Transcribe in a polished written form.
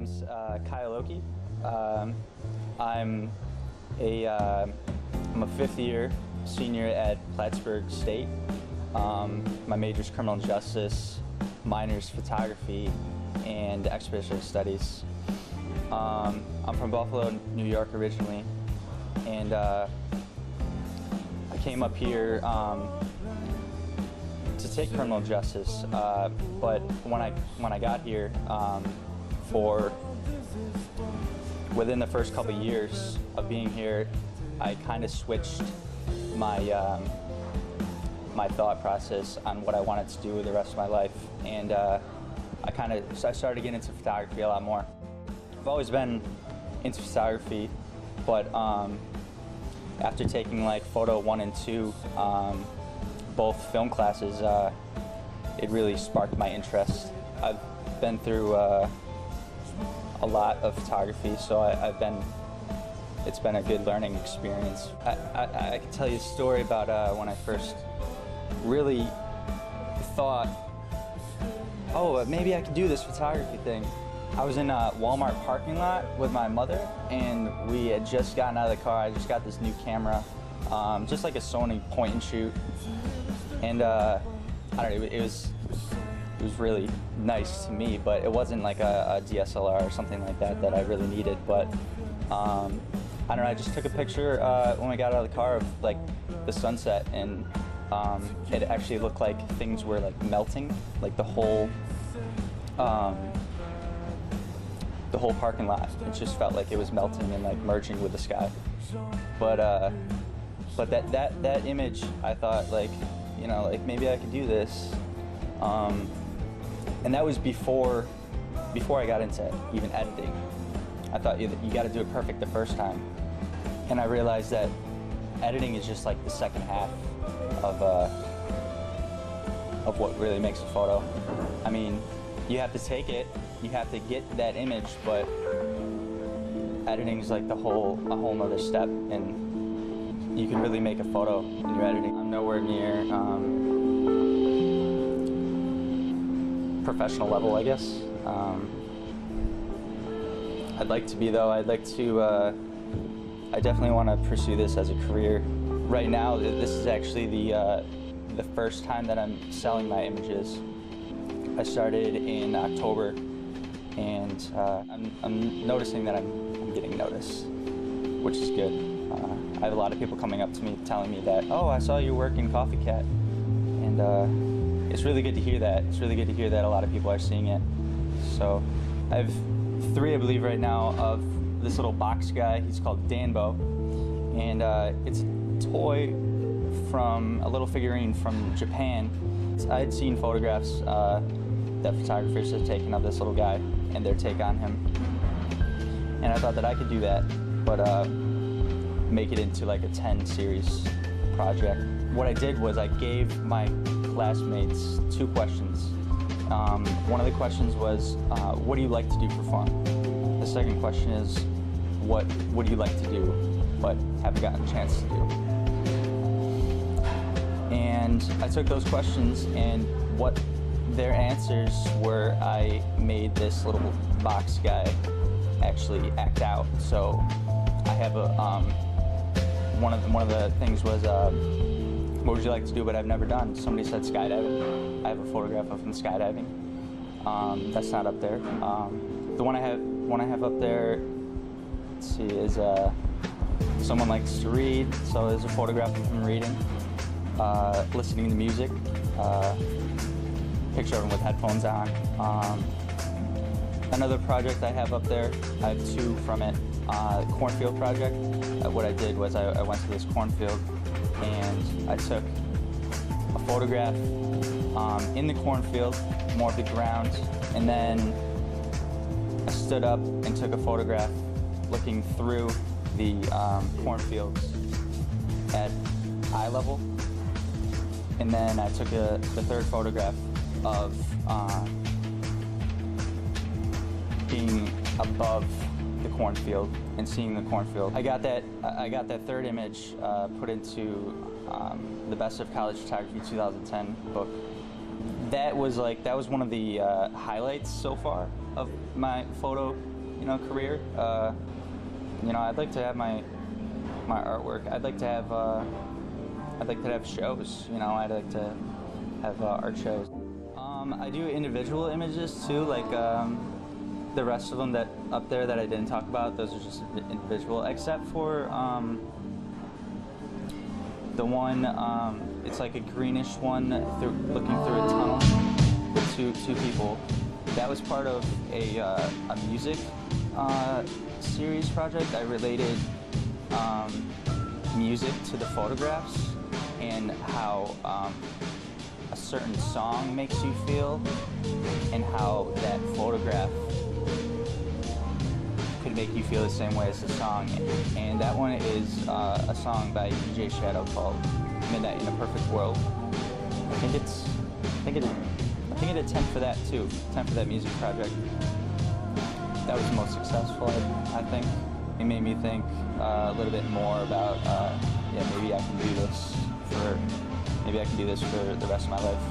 name's Kyle Oki. I'm a fifth-year senior at Plattsburgh State. My major's criminal justice, minor's photography, and expeditionary studies. I'm from Buffalo, New York originally, and I came up here to take criminal justice, but when I got here, within the first couple of years of being here, I kind of switched my my thought process on what I wanted to do with the rest of my life, and I started getting into photography a lot more. I've always been into photography, but after taking like photo 1 and 2, both film classes, it really sparked my interest. I've been through a lot of photography, so it's been a good learning experience. I can tell you a story about when I first really thought, oh, maybe I could do this photography thing. I was in a Walmart parking lot with my mother, and we had just gotten out of the car. I just got this new camera, just like a Sony point and shoot, and I don't know, it was really nice to me, but it wasn't like a DSLR or something like that I really needed. But I don't know, I just took a picture when we got out of the car of like the sunset, and it actually looked like things were like melting, like the whole parking lot. It just felt like it was melting and like merging with the sky. But that image, I thought, like, you know, like maybe I could do this. And that was before I got into even editing. I thought you got to do it perfect the first time, and I realized that editing is just like the second half of what really makes a photo. I mean, you have to take it, you have to get that image, but editing is like a whole nother step, and you can really make a photo when you're editing. I'm nowhere near professional level, I guess. I'd like to be, though. I'd like to, I definitely want to pursue this as a career. Right now, this is actually the first time that I'm selling my images. I started in October, and I'm noticing that I'm getting noticed, which is good. I have a lot of people coming up to me telling me that, oh, I saw your work in Coffee Cat, and it's really good to hear that. It's really good to hear that a lot of people are seeing it. So I have 3, I believe, right now of this little box guy. He's called Danbo, and it's a toy from a little figurine from Japan. I had seen photographs that photographers had taken of this little guy and their take on him, and I thought that I could do that, but make it into like a 10 series project. What I did was I gave my classmates 2 questions. One of the questions was, what do you like to do for fun? The second question is, what do you like to do but haven't gotten a chance to do? And I took those questions, and what their answers were, I made this little box guy actually act out. So I have a, one of the things was, what would you like to do but I've never done? Somebody said skydiving. I have a photograph of him skydiving. That's not up there. The one I have up there, let's see, is someone likes to read, so there's a photograph of him reading, listening to music, picture of him with headphones on. Another project I have up there, I have 2 from it, cornfield project. What I did was I went to this cornfield, and I took a photograph in the cornfield, more of the ground, and then I stood up and took a photograph looking through the cornfields at eye level, and then I took the 3rd photograph of being above the cornfield and seeing the cornfield. I got that 3rd image put into the Best of College Photography 2010 book. That was one of the highlights so far of my photo career. I'd like to have my artwork. I'd like to have shows. I'd like to have art shows. I do individual images too, like the rest of them that up there that I didn't talk about. Those are just individual, except for the one. It's like a greenish one looking through a tunnel with two people. That was part of a music series project. I related music to the photographs and how a certain song makes you feel, and how that photograph could make you feel the same way as the song. And that one is a song by DJ Shadow called "Midnight in a Perfect World." I think it did 10 for that too. 10 for that music project. That was the most successful, I think. It made me think a little bit more about maybe I can do this for the rest of my life.